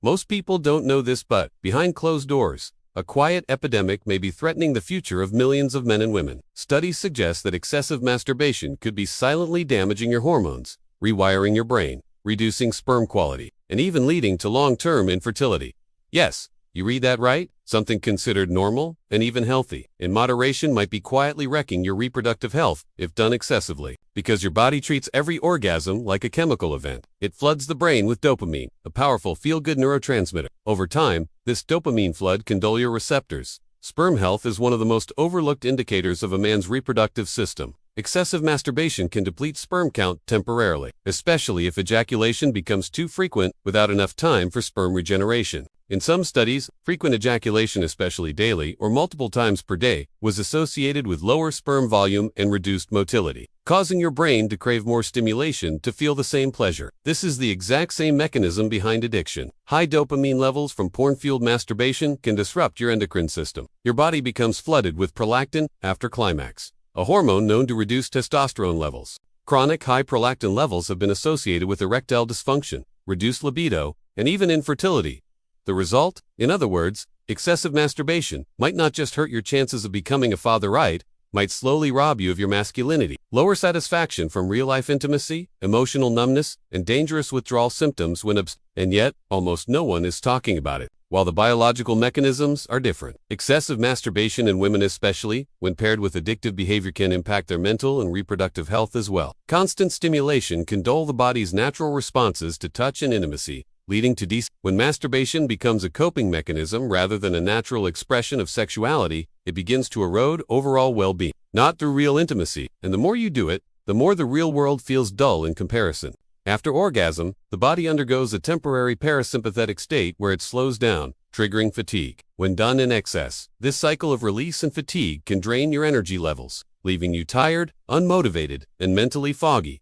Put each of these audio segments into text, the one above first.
Most people don't know this, but behind closed doors, a quiet epidemic may be threatening the future of millions of men and women. Studies suggest that excessive masturbation could be silently damaging your hormones, rewiring your brain, reducing sperm quality, and even leading to long-term infertility. Yes, you read that right? Something considered normal and even healthy, in moderation, might be quietly wrecking your reproductive health if done excessively. Because your body treats every orgasm like a chemical event. It floods the brain with dopamine, a powerful feel-good neurotransmitter. Over time, this dopamine flood can dull your receptors. Sperm health is one of the most overlooked indicators of a man's reproductive system. Excessive masturbation can deplete sperm count temporarily, especially if ejaculation becomes too frequent without enough time for sperm regeneration. In some studies, frequent ejaculation, especially daily or multiple times per day, was associated with lower sperm volume and reduced motility, causing your brain to crave more stimulation to feel the same pleasure. This is the exact same mechanism behind addiction. High dopamine levels from porn-fueled masturbation can disrupt your endocrine system. Your body becomes flooded with prolactin after climax, a hormone known to reduce testosterone levels. Chronic high prolactin levels have been associated with erectile dysfunction, reduced libido, and even infertility. The result? In other words, excessive masturbation might not just hurt your chances of becoming a father, right? Might slowly rob you of your masculinity. Lower satisfaction from real-life intimacy, emotional numbness, and dangerous withdrawal symptoms when and yet, almost no one is talking about it. While the biological mechanisms are different, excessive masturbation in women, especially when paired with addictive behavior, can impact their mental and reproductive health as well. Constant stimulation can dull the body's natural responses to touch and intimacy, leading to when masturbation becomes a coping mechanism rather than a natural expression of sexuality, it begins to erode overall well-being, not through real intimacy, and the more you do it, the more the real world feels dull in comparison. After orgasm, the body undergoes a temporary parasympathetic state where it slows down, triggering fatigue. When done in excess, this cycle of release and fatigue can drain your energy levels, leaving you tired, unmotivated, and mentally foggy.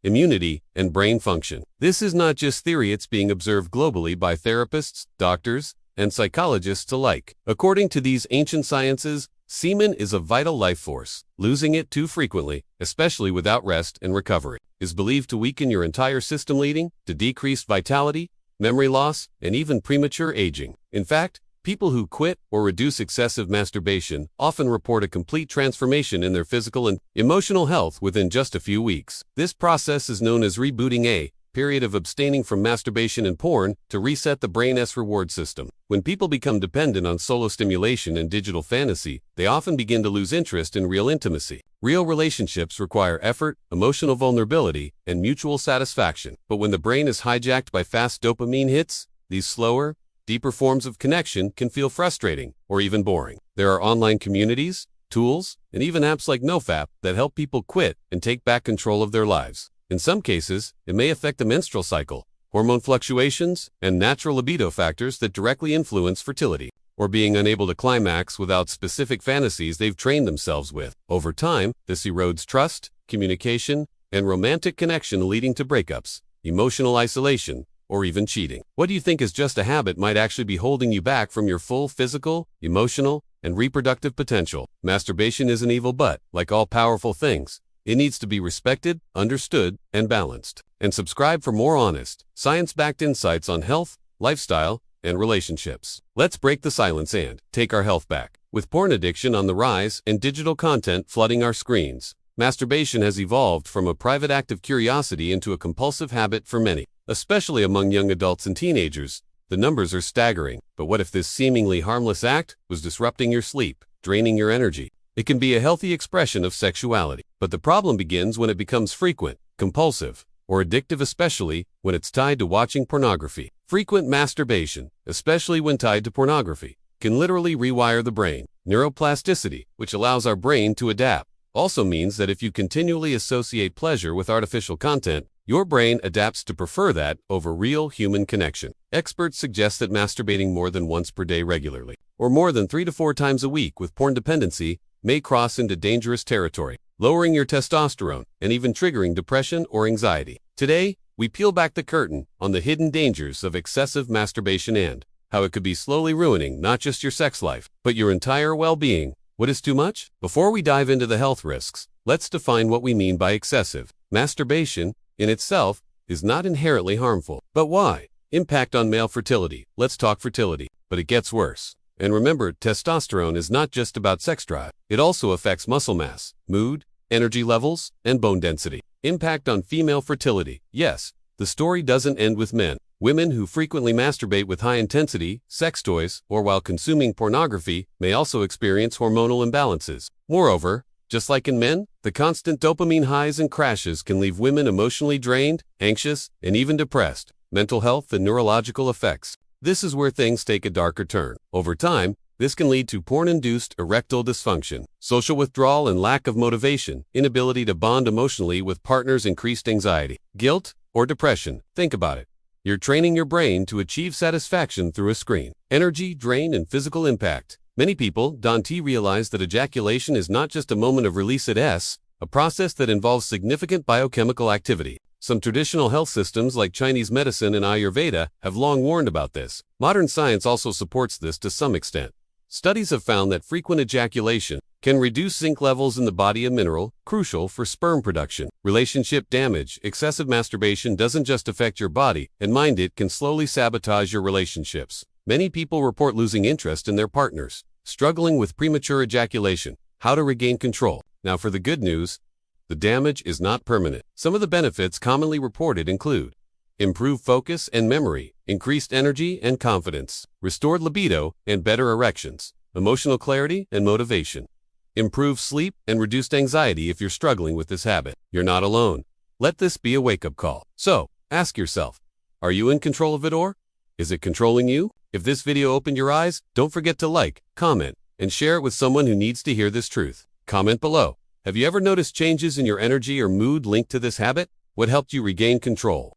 Immunity and brain function. This is not just theory, it's being observed globally by therapists, doctors, and psychologists alike. According to these ancient sciences, semen is a vital life force. Losing it too frequently, especially without rest and recovery, is believed to weaken your entire system, leading to decreased vitality, memory loss, and even premature aging. In fact, people who quit or reduce excessive masturbation often report a complete transformation in their physical and emotional health within just a few weeks. This process is known as rebooting, a period of abstaining from masturbation and porn to reset the brain's reward system. When people become dependent on solo stimulation and digital fantasy, they often begin to lose interest in real intimacy. Real relationships require effort, emotional vulnerability, and mutual satisfaction. But when the brain is hijacked by fast dopamine hits, these slower, deeper forms of connection can feel frustrating or even boring. There are online communities, tools, and even apps like NoFap that help people quit and take back control of their lives. In some cases, it may affect the menstrual cycle, hormone fluctuations, and natural libido factors that directly influence fertility, or being unable to climax without specific fantasies they've trained themselves with. Over time, this erodes trust, communication, and romantic connection, leading to breakups, emotional isolation, or even cheating. What do you think is just a habit might actually be holding you back from your full physical, emotional, and reproductive potential? Masturbation isn't evil, but, like all powerful things, it needs to be respected, understood, and balanced. And subscribe for more honest, science-backed insights on health, lifestyle, and relationships. Let's break the silence and take our health back. With porn addiction on the rise and digital content flooding our screens, masturbation has evolved from a private act of curiosity into a compulsive habit for many. Especially among young adults and teenagers, the numbers are staggering. But what if this seemingly harmless act was disrupting your sleep, draining your energy? It can be a healthy expression of sexuality, but the problem begins when it becomes frequent, compulsive, or addictive, especially when it's tied to watching pornography. Frequent masturbation, especially when tied to pornography, can literally rewire the brain. Neuroplasticity, which allows our brain to adapt, also means that if you continually associate pleasure with artificial content, your brain adapts to prefer that over real human connection. Experts suggest that masturbating more than once per day regularly, or more than 3 to 4 times a week with porn dependency, may cross into dangerous territory, lowering your testosterone and even triggering depression or anxiety. Today, we peel back the curtain on the hidden dangers of excessive masturbation and how it could be slowly ruining not just your sex life, but your entire well-being. What is too much? Before we dive into the health risks, let's define what we mean by excessive. Masturbation, in itself, is not inherently harmful. But why? Impact on male fertility. Let's talk fertility. But it gets worse. And remember, testosterone is not just about sex drive. It also affects muscle mass, mood, energy levels, and bone density. Impact on female fertility. Yes, the story doesn't end with men. Women who frequently masturbate with high-intensity sex toys or while consuming pornography may also experience hormonal imbalances. Moreover, just like in men, the constant dopamine highs and crashes can leave women emotionally drained, anxious, and even depressed. Mental health and neurological effects. This is where things take a darker turn. Over time, this can lead to porn-induced erectile dysfunction, social withdrawal and lack of motivation, inability to bond emotionally with partners, increased anxiety, guilt, or depression. Think about it. You're training your brain to achieve satisfaction through a screen. Energy, drain, and physical impact. Many people don't realize that ejaculation is not just a moment of release, it's a process that involves significant biochemical activity. Some traditional health systems like Chinese medicine and Ayurveda have long warned about this. Modern science also supports this to some extent. Studies have found that frequent ejaculation can reduce zinc levels in the body, a mineral crucial for sperm production. Relationship damage. Excessive masturbation doesn't just affect your body and mind, it can slowly sabotage your relationships. Many people report losing interest in their partners, struggling with premature ejaculation. How to regain control. Now for the good news, the damage is not permanent. Some of the benefits commonly reported include improved focus and memory, increased energy and confidence, restored libido and better erections, emotional clarity and motivation, improved sleep and reduced anxiety. If you're struggling with this habit, you're not alone. Let this be a wake-up call. So, ask yourself, are you in control of it, or is it controlling you? If this video opened your eyes, don't forget to like, comment, and share it with someone who needs to hear this truth. Comment below. Have you ever noticed changes in your energy or mood linked to this habit? What helped you regain control?